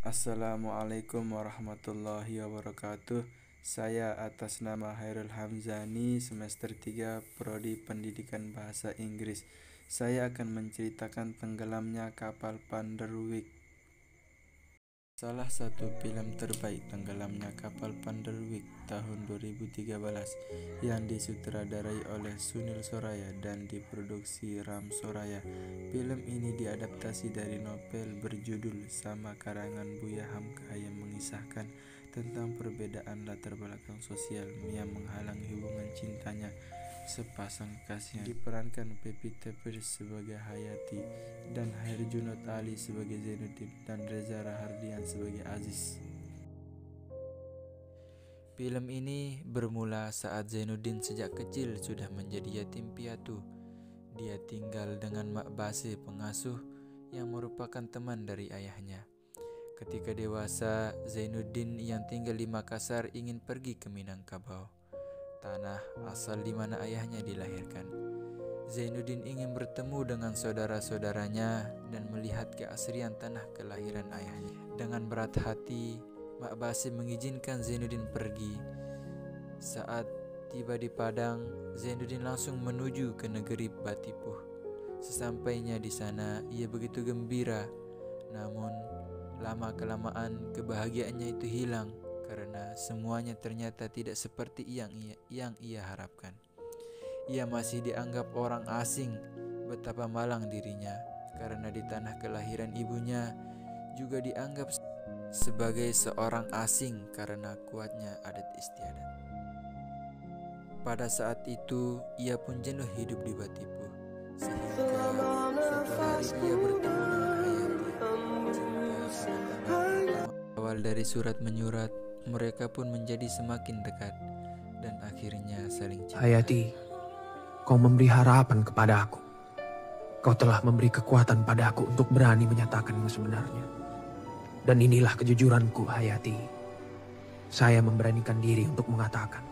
Assalamualaikum warahmatullahi wabarakatuh. Saya atas nama Hairul Hamzani, semester 3 Prodi Pendidikan Bahasa Inggris. Saya akan menceritakan tenggelamnya kapal Panderwick. Salah satu film terbaik tenggelamnya kapal Panderwick tahun 2013 yang disutradarai oleh Sunil Soraya dan diproduksi Ram Soraya. Film ini diadaptasi dari novel berjudul sama karangan Buya Hamka yang mengisahkan tentang perbedaan latar belakang sosial yang menghalangi hubungan cintanya sepasang kekasih, diperankan Pevita Pierce sebagai Hayati dan Herjunot Ali sebagai Zainuddin dan Reza Rahardian sebagai Aziz. Film ini bermula saat Zainuddin sejak kecil sudah menjadi yatim piatu. Dia tinggal dengan Mak Base, pengasuh yang merupakan teman dari ayahnya. Ketika dewasa, Zainuddin yang tinggal di Makassar ingin pergi ke Minangkabau, tanah asal di mana ayahnya dilahirkan. Zainuddin ingin bertemu dengan saudara-saudaranya dan melihat keasrian tanah kelahiran ayahnya. Dengan berat hati, Mak Basim mengizinkan Zainuddin pergi. Saat tiba di Padang, Zainuddin langsung menuju ke negeri Batipuh. Sesampainya di sana, ia begitu gembira. Namun, lama-kelamaan kebahagiaannya itu hilang karena semuanya ternyata tidak seperti yang ia harapkan. Ia masih dianggap orang asing. Betapa malang dirinya karena di tanah kelahiran ibunya juga dianggap sebagai seorang asing karena kuatnya adat istiadat. Pada saat itu ia pun jenuh hidup di Batipuh, sehingga suatu hari ia bertemu dengan Hayati. Awal dari surat menyurat, mereka pun menjadi semakin dekat dan akhirnya saling cinta. Hayati, kau memberi harapan kepada aku. Kau telah memberi kekuatan padaku untuk berani menyatakan yang sebenarnya. Dan inilah kejujuranku, Hayati. Saya memberanikan diri untuk mengatakan,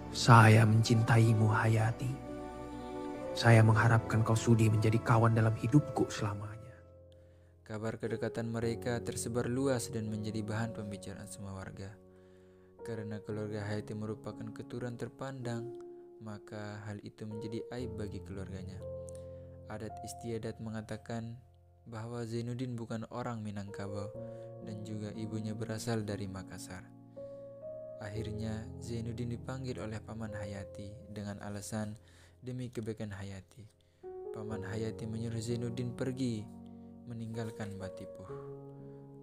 saya mencintaimu, Hayati. Saya mengharapkan kau sudi menjadi kawan dalam hidupku selamanya. Kabar kedekatan mereka tersebar luas dan menjadi bahan pembicaraan semua warga. Karena keluarga Hayati merupakan keturunan terpandang, maka hal itu menjadi aib bagi keluarganya. Adat istiadat mengatakan bahwa Zainuddin bukan orang Minangkabau dan juga ibunya berasal dari Makassar. Akhirnya Zainuddin dipanggil oleh Paman Hayati dengan alasan demi kebaikan Hayati. Paman Hayati menyuruh Zainuddin pergi meninggalkan Batipuh.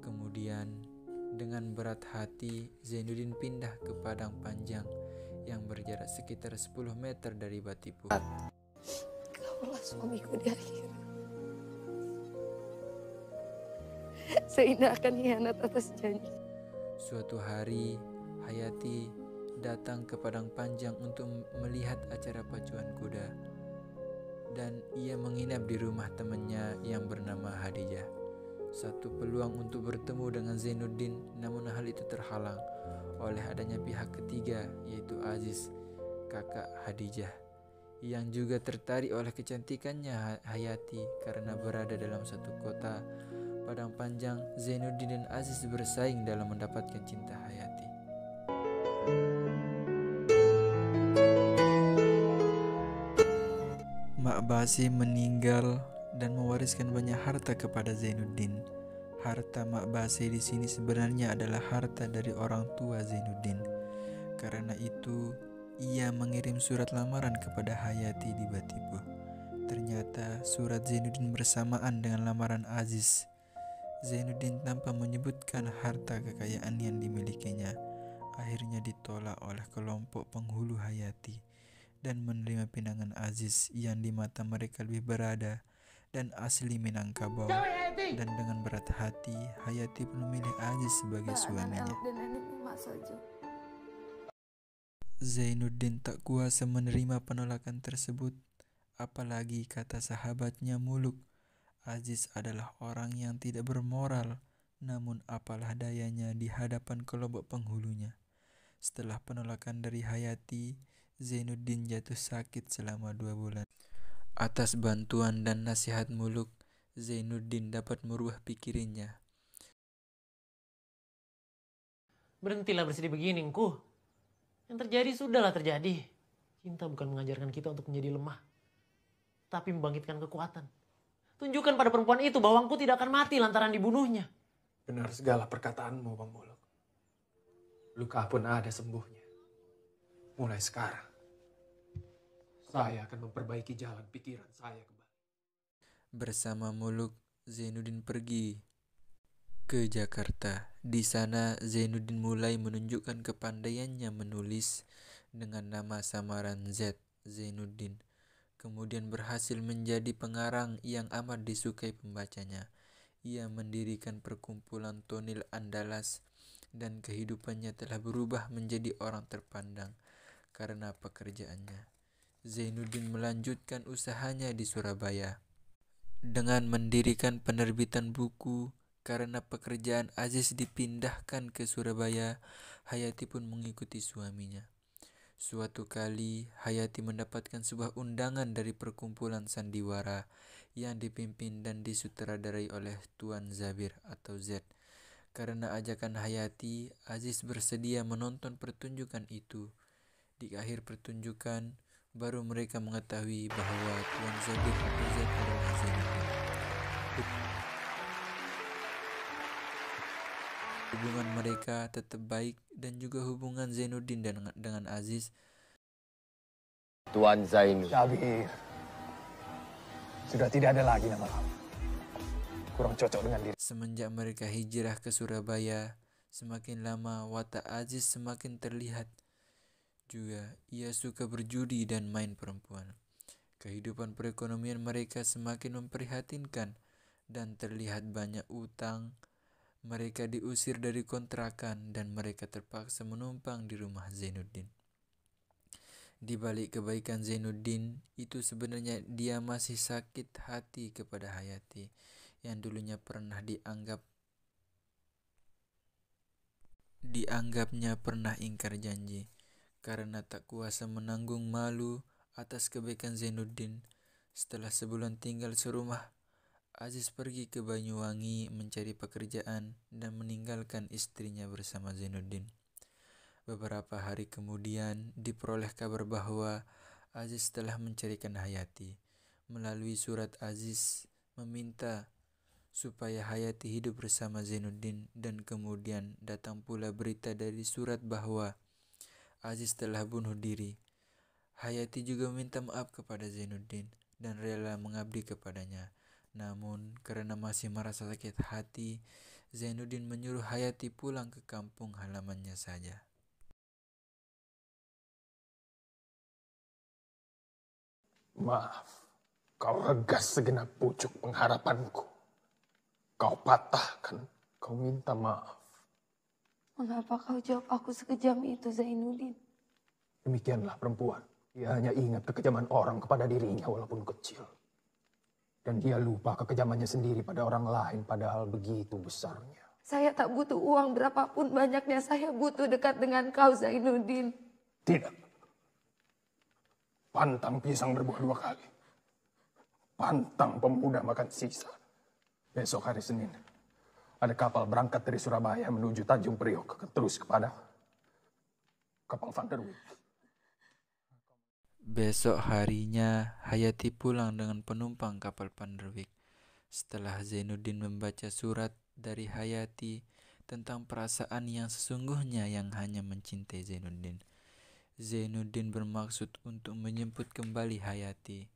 Kemudian dengan berat hati Zainuddin pindah ke Padang Panjang yang berjarak sekitar 10 meter dari Batipuh. Kaulah suamiku di akhir. Saya tidak akan hianat atas janji. Suatu hari Hayati datang ke Padang Panjang untuk melihat acara pacuan kuda dan ia menginap di rumah temannya yang bernama Hadijah. Satu peluang untuk bertemu dengan Zainuddin, namun hal itu terhalang oleh adanya pihak ketiga, yaitu Aziz, kakak Hadijah, yang juga tertarik oleh kecantikannya Hayati. Karena berada dalam satu kota Padang Panjang, Zainuddin dan Aziz bersaing dalam mendapatkan cinta Hayati. Mak Basi meninggal dan mewariskan banyak harta kepada Zainuddin. Harta Mak Basi di sini sebenarnya adalah harta dari orang tua Zainuddin. Karena itu, ia mengirim surat lamaran kepada Hayati di Batipuh. Ternyata surat Zainuddin bersamaan dengan lamaran Aziz. Zainuddin tanpa menyebutkan harta kekayaan yang dimilikinya, akhirnya ditolak oleh kelompok penghulu Hayati dan menerima pinangan Aziz yang di mata mereka lebih berada dan asli Minangkabau. Dan dengan berat hati, Hayati pun memilih Aziz sebagai suaminya. Zainuddin tak kuasa menerima penolakan tersebut, apalagi kata sahabatnya Muluk, Aziz adalah orang yang tidak bermoral, namun apalah dayanya di hadapan kelompok penghulunya. Setelah penolakan dari Hayati, Zainuddin jatuh sakit selama 2 bulan. Atas bantuan dan nasihat Muluk, Zainuddin dapat merubah pikirannya. Berhentilah bersedih begini, Engku. Yang terjadi sudahlah terjadi. Cinta bukan mengajarkan kita untuk menjadi lemah, tapi membangkitkan kekuatan. Tunjukkan pada perempuan itu bahwa engkau tidak akan mati lantaran dibunuhnya. Benar segala perkataanmu, Bang Muluk. Luka pun ada sembuhnya. Mulai sekarang, saya akan memperbaiki jalan pikiran saya kembali. Bersama Muluk, Zainuddin pergi ke Jakarta. Di sana, Zainuddin mulai menunjukkan kepandaiannya menulis dengan nama samaran Z, Zainuddin. Kemudian berhasil menjadi pengarang yang amat disukai pembacanya. Ia mendirikan perkumpulan Tonil Andalas dan kehidupannya telah berubah menjadi orang terpandang karena pekerjaannya. Zainuddin melanjutkan usahanya di Surabaya dengan mendirikan penerbitan buku. Karena pekerjaan Aziz dipindahkan ke Surabaya, Hayati pun mengikuti suaminya. Suatu kali, Hayati mendapatkan sebuah undangan dari perkumpulan sandiwara yang dipimpin dan disutradarai oleh Tuan Zabir atau Z. Karena ajakan Hayati, Aziz bersedia menonton pertunjukan itu. Di akhir pertunjukan, baru mereka mengetahui bahwa Tuan Zabir atau Z adalah Zainuddin. Hubungan mereka tetap baik dan juga hubungan Zainuddin dengan Aziz. Tuan Zainu. Zabir, sudah tidak ada lagi nama kamu. Kurang cocok dengan diri. Semenjak mereka hijrah ke Surabaya, semakin lama watak Aziz semakin terlihat. Juga ia suka berjudi dan main perempuan. Kehidupan perekonomian mereka semakin memprihatinkan dan terlihat banyak utang. Mereka diusir dari kontrakan dan mereka terpaksa menumpang di rumah Zainuddin. Di balik kebaikan Zainuddin itu sebenarnya dia masih sakit hati kepada Hayati yang dulunya pernah dianggapnya pernah ingkar janji. Karena tak kuasa menanggung malu atas kebaikan Zainuddin, setelah sebulan tinggal serumah, Aziz pergi ke Banyuwangi mencari pekerjaan dan meninggalkan istrinya bersama Zainuddin. Beberapa hari kemudian diperoleh kabar bahwa Aziz telah mencarikan Hayati. Melalui surat, Aziz meminta supaya Hayati hidup bersama Zainuddin dan kemudian datang pula berita dari surat bahwa Aziz telah bunuh diri. Hayati juga meminta maaf kepada Zainuddin dan rela mengabdi kepadanya. Namun karena masih merasa sakit hati, Zainuddin menyuruh Hayati pulang ke kampung halamannya saja. Maaf, kau regas segenap pucuk pengharapanku. Kau patahkan, kau minta maaf. Mengapa kau jawab aku sekejam itu, Zainuddin? Demikianlah perempuan. Dia hanya ingat kekejaman orang kepada dirinya walaupun kecil. Dan dia lupa kekejamannya sendiri pada orang lain padahal begitu besarnya. Saya tak butuh uang berapapun banyaknya. Saya butuh dekat dengan kau, Zainuddin. Tidak. Pantang pisang berbuah 2 kali. Pantang pemuda makan sisa. Besok hari Senin, ada kapal berangkat dari Surabaya menuju Tanjung Priok, terus kepada kapal Van der Wijk. Besok harinya, Hayati pulang dengan penumpang kapal Van der Wijk. Setelah Zainuddin membaca surat dari Hayati tentang perasaan yang sesungguhnya yang hanya mencintai Zainuddin, Zainuddin bermaksud untuk menjemput kembali Hayati.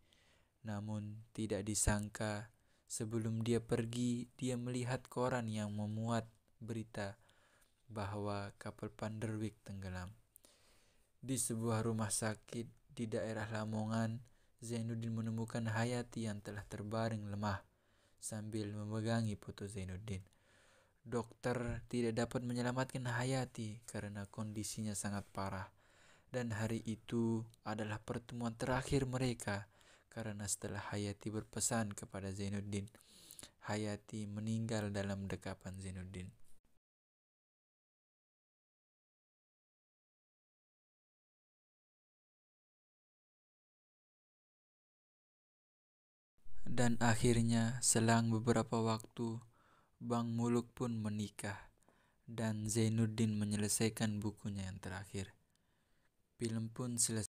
Namun tidak disangka, sebelum dia pergi, dia melihat koran yang memuat berita bahwa kapal Van der Wijk tenggelam. Di sebuah rumah sakit di daerah Lamongan, Zainuddin menemukan Hayati yang telah terbaring lemah sambil memegangi foto Zainuddin. Dokter tidak dapat menyelamatkan Hayati karena kondisinya sangat parah. Dan hari itu adalah pertemuan terakhir mereka karena setelah Hayati berpesan kepada Zainuddin, Hayati meninggal dalam dekapan Zainuddin. Dan akhirnya selang beberapa waktu, Bang Muluk pun menikah dan Zainuddin menyelesaikan bukunya yang terakhir. Film pun selesai.